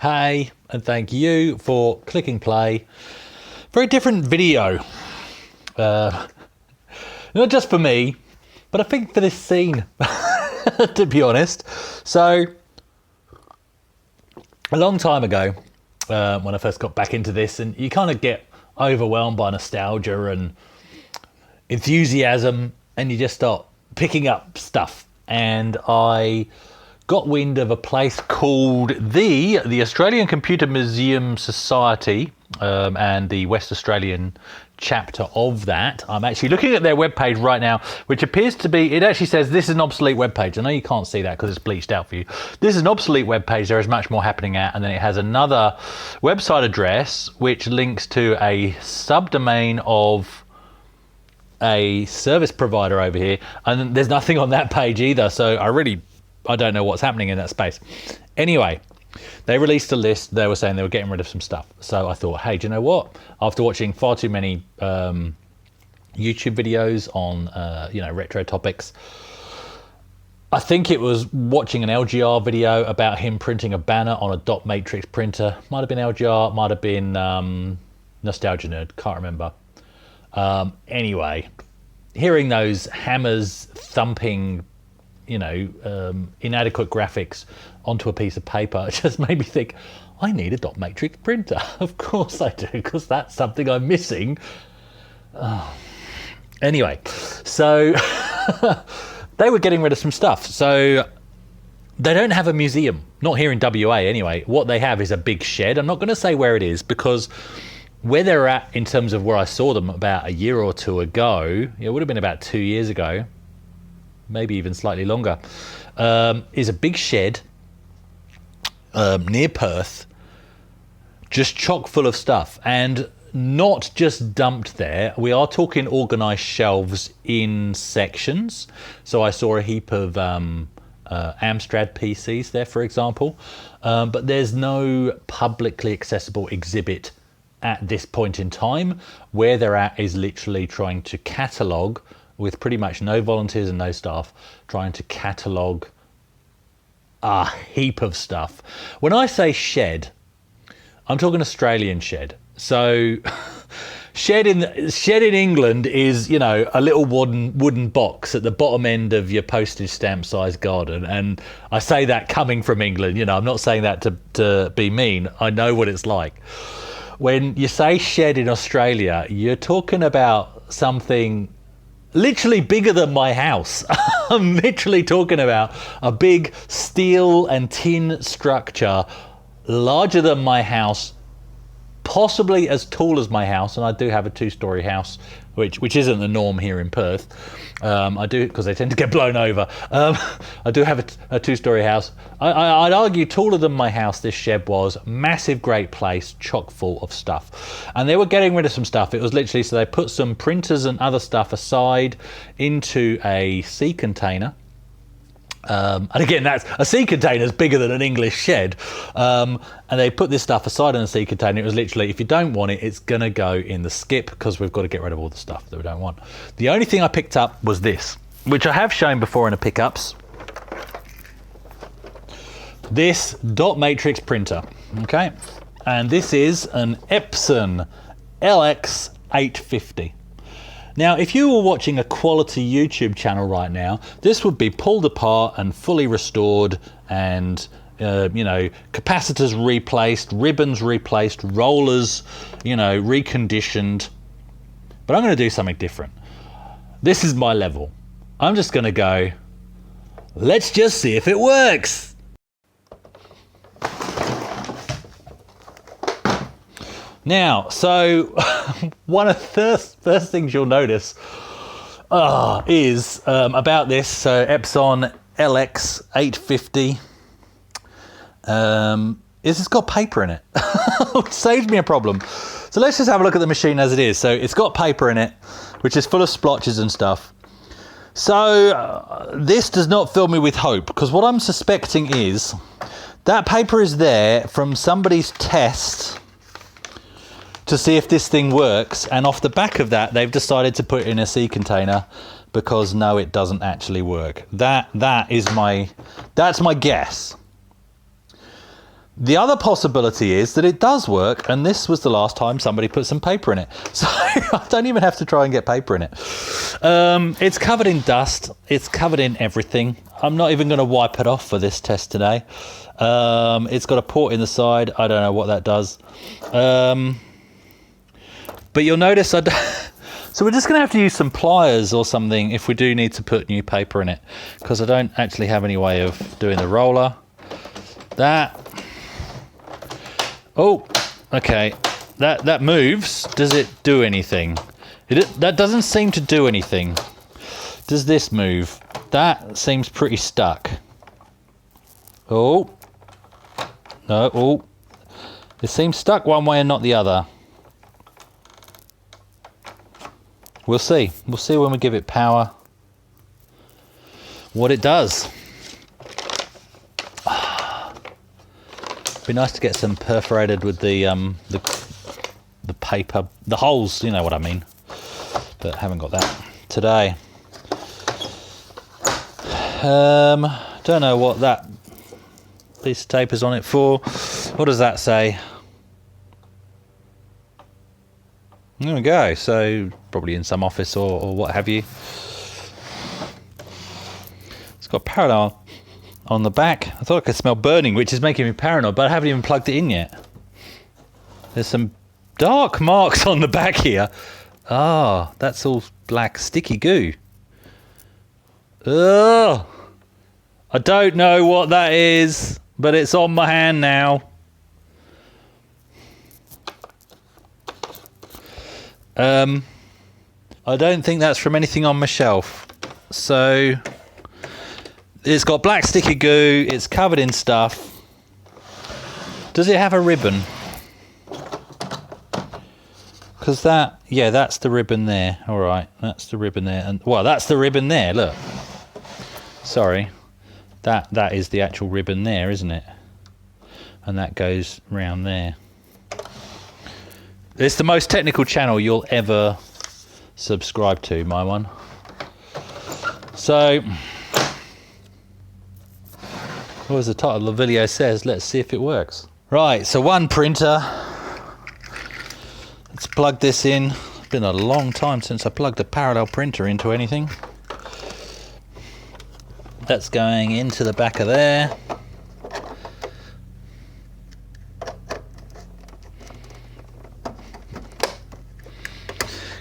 Hey, and thank you for clicking play. Very different video. Not just for me, but I think for this scene, to be honest. So, a long time ago, when I first got back into this, and you kind of get overwhelmed by nostalgia and enthusiasm, and you just start picking up stuff. And I got wind of a place called the Australian Computer Museum Society, and the West Australian chapter of that. I'm actually looking at their webpage right now, which appears to be, it actually says this is an obsolete webpage. I know you can't see that because it's bleached out for you. This is an obsolete webpage. There is much more happening at, and then it has another website address which links to a subdomain of a service provider over here, and there's nothing on that page either, so I don't know what's happening in that space. Anyway, they released a list. They were saying they were getting rid of some stuff, so I thought, hey, do you know what, after watching far too many YouTube videos on retro topics, I think it was watching an LGR video about him printing a banner on a dot matrix printer. Might have been LGR, might have been Nostalgia Nerd, can't remember. Anyway, hearing those hammers thumping, inadequate graphics onto a piece of paper, it just made me think, I need a dot matrix printer. Of course I do, because that's something I'm missing. Anyway, so they were getting rid of some stuff. So they don't have a museum, not here in WA anyway. What they have is a big shed. I'm not going to say where it is, because where they're at in terms of where I saw them about a year or two ago, it would have been about 2 years ago, maybe even slightly longer, is a big shed near Perth, just chock full of stuff, and not just dumped there. We are talking organised shelves in sections. So I saw a heap of Amstrad PCs there, for example, but there's no publicly accessible exhibit at this point in time. Where they're at is literally trying to catalogue, with pretty much no volunteers and no staff, trying to catalogue a heap of stuff. When I say shed, I'm talking Australian shed. So shed in England is, a little wooden box at the bottom end of your postage stamp size garden. And I say that coming from England, I'm not saying that to be mean. I know what it's like. When you say shed in Australia, you're talking about something literally bigger than my house. I'm literally talking about a big steel and tin structure, larger than my house, possibly as tall as my house. And I do have a 2-story house, which isn't the norm here in Perth. I do, because they tend to get blown over. I do have a 2-story house. I'd argue taller than my house this shed was. Massive, great place, chock full of stuff. And they were getting rid of some stuff. It was literally, so they put some printers and other stuff aside into a sea container. And again, that's a sea container is bigger than an English shed. And they put this stuff aside in a sea container. It was literally, if you don't want it, it's going to go in the skip, because we've got to get rid of all the stuff that we don't want. The only thing I picked up was this, which I have shown before in the pickups. This dot matrix printer, okay? And this is an Epson LX850. Now, if you were watching a quality YouTube channel right now, this would be pulled apart and fully restored, and capacitors replaced, ribbons replaced, rollers, reconditioned. But I'm going to do something different. This is my level. I'm just going to go, let's just see if it works. Now, so one of the first things you'll notice is about this. So Epson LX850 is it's got paper in it, which saves me a problem. So let's just have a look at the machine as it is. So it's got paper in it, which is full of splotches and stuff. So this does not fill me with hope, because what I'm suspecting is that paper is there from somebody's test to see if this thing works, and off the back of that they've decided to put it in a sea container, because no, it doesn't actually work. That's my guess. The other possibility is that it does work, and this was the last time somebody put some paper in it. So I don't even have to try and get paper in it. It's covered in dust. It's covered in everything. I'm not even going to wipe it off for this test today. It's got a port in the side. I don't know what that does. But you'll notice so we're just going to have to use some pliers or something if we do need to put new paper in it, because I don't actually have any way of doing the roller. Oh, okay. That moves. Does it do anything? That doesn't seem to do anything. Does this move? That seems pretty stuck. Oh. No, oh. It seems stuck one way and not the other. We'll see. We'll see when we give it power what it does. Be nice to get some perforated with the paper, the holes, you know what I mean. But haven't got that today. Don't know what that piece of tape is on it for. What does that say? There we go. So probably in some office or what have you. It's got parallel on the back. I thought I could smell burning, which is making me paranoid, but I haven't even plugged it in yet. There's some dark marks on the back here. Ah, that's all black sticky goo. Ugh. I don't know what that is, but it's on my hand now. I don't think that's from anything on my shelf. So it's got black sticky goo, it's covered in stuff. Does it have a ribbon? Because that's the ribbon there. All right, that's the ribbon there. And well, that's the ribbon there, look. Sorry. That is the actual ribbon there, isn't it? And that goes round there. It's the most technical channel you'll ever subscribe to, my one. So, what was the title of the video says? Let's see if it works. Right, so one printer. Let's plug this in. It's been a long time since I plugged a parallel printer into anything. That's going into the back of there.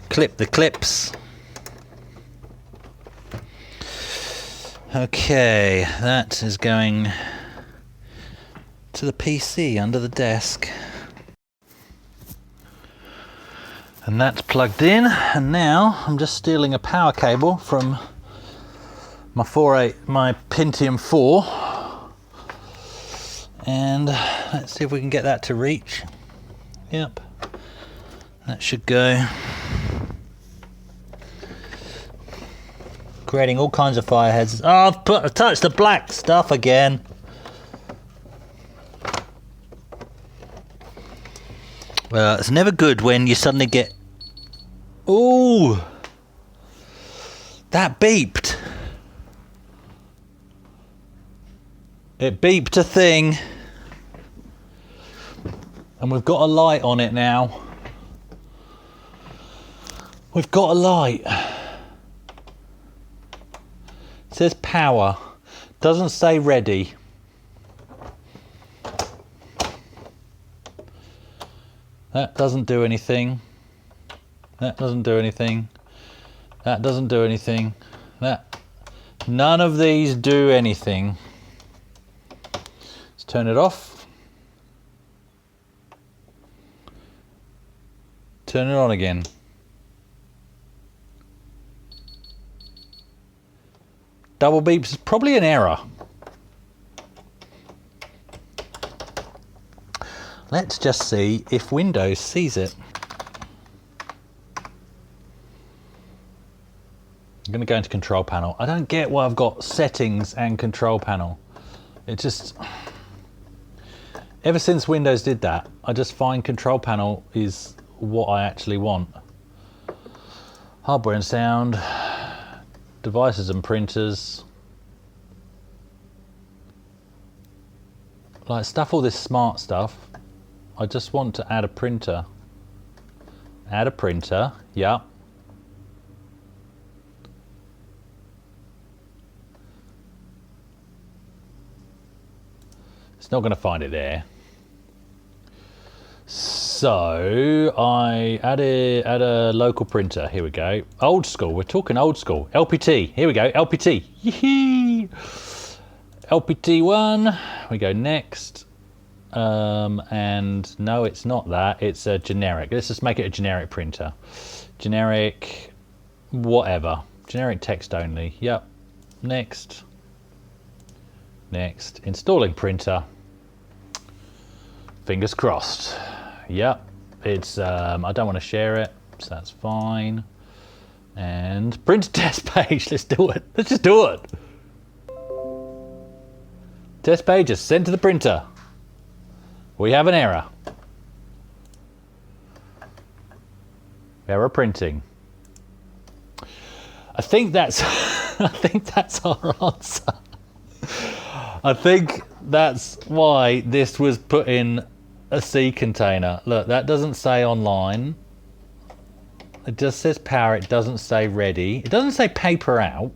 Clip the clips. Okay, that is going to the PC under the desk. And that's plugged in, and now I'm just stealing a power cable from my Pentium 4, and let's see if we can get that to reach. Yep, that should go. Creating all kinds of fire heads. Oh, I've touched the black stuff again. Well, it's never good when you suddenly get... Ooh! That beeped. It beeped a thing. And we've got a light on it now. We've got a light. It says power. Doesn't say ready. That doesn't do anything. That doesn't do anything. That doesn't do anything. None of these do anything. Let's turn it off. Turn it on again. Double beeps is probably an error. Let's just see if Windows sees it. I'm going to go into control panel. I don't get why I've got settings and control panel. It just... Ever since Windows did that, I just find control panel is what I actually want. Hardware and sound, devices and printers. like stuff all this smart stuff. I just want to add a printer. Add a printer, yeah. It's not going to find it there. So I add a local printer. Here we go. Old school. We're talking old school. LPT. Here we go. LPT. Yee-hee. LPT1. We go next. And no, it's not that. It's a generic. Let's just make it a generic printer. Generic, whatever. Generic text only. Yep. Next. Next. Installing printer. Fingers crossed. Yep. It's I don't want to share it, so that's fine. And print test page. Let's do it. Let's just do it. Test page is sent to the printer. We have an error. Error printing. I think that's I think that's our answer. I think that's why this was put in a C container. Look, that doesn't say online. It just says power. It doesn't say ready. It doesn't say paper out.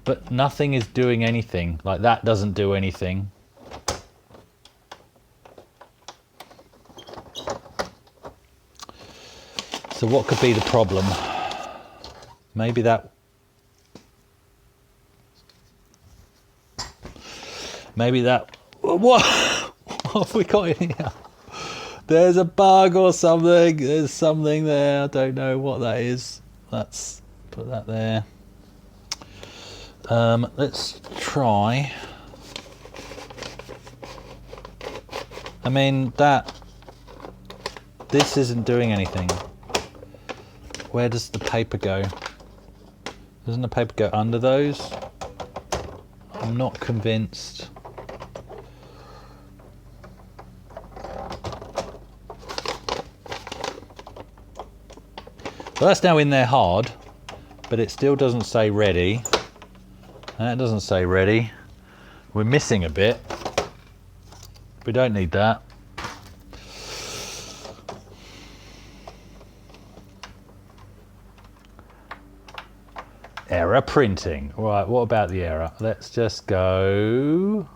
But nothing is doing anything. Like that doesn't do anything. So what could be the problem? Maybe that... Maybe that... What? What have we got in here? There's a bug or something. There's something there. I don't know what that is. Let's put that there. Let's try. I mean, this isn't doing anything. Where does the paper go? Doesn't the paper go under those? I'm not convinced. Well, that's now in there hard, but it still doesn't say ready. That doesn't say ready. We're missing a bit. We don't need that. Error printing. Right, what about the error? Let's just go...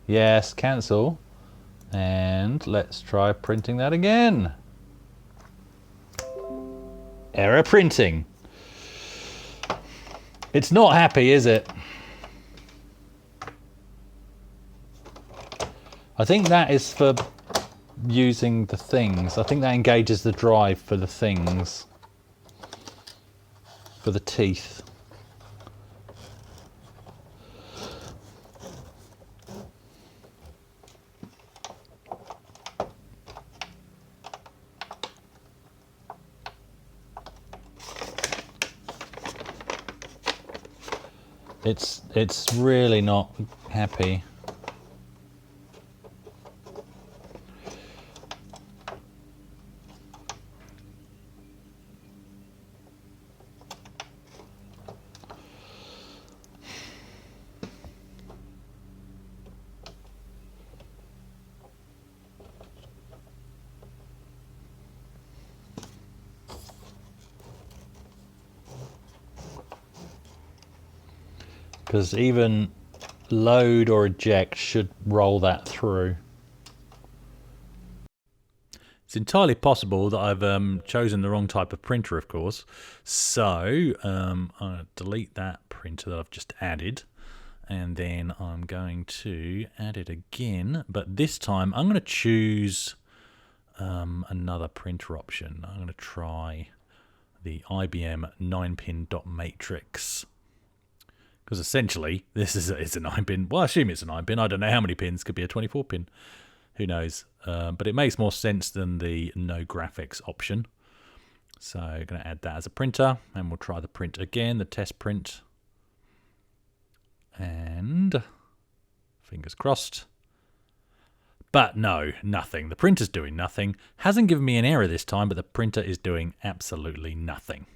Yes, cancel. And let's try printing that again. Error printing. It's not happy, is it? I think that is for using the things. I think that engages the drive for the things. For the teeth. It's really not happy. Because even load or eject should roll that through. It's entirely possible that I've chosen the wrong type of printer, of course. So I'm going to delete that printer that I've just added. And then I'm going to add it again. But this time I'm going to choose another printer option. I'm going to try the IBM 9-pin dot matrix. Because essentially, this is it's a 9-pin. Well, I assume it's a 9-pin. I don't know how many pins. Could be a 24-pin. Who knows? But it makes more sense than the no graphics option. So I'm going to add that as a printer. And we'll try the print again, the test print. And fingers crossed. But no, nothing. The printer's doing nothing. Hasn't given me an error this time, but the printer is doing absolutely nothing.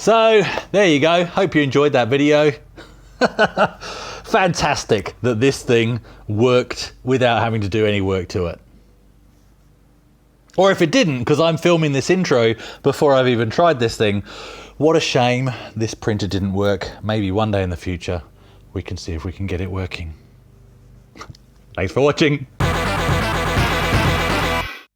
So there you go. Hope you enjoyed that video. Fantastic that this thing worked without having to do any work to it. Or if it didn't, because I'm filming this intro before I've even tried this thing, what a shame this printer didn't work. Maybe one day in the future we can see if we can get it working. Thanks for watching.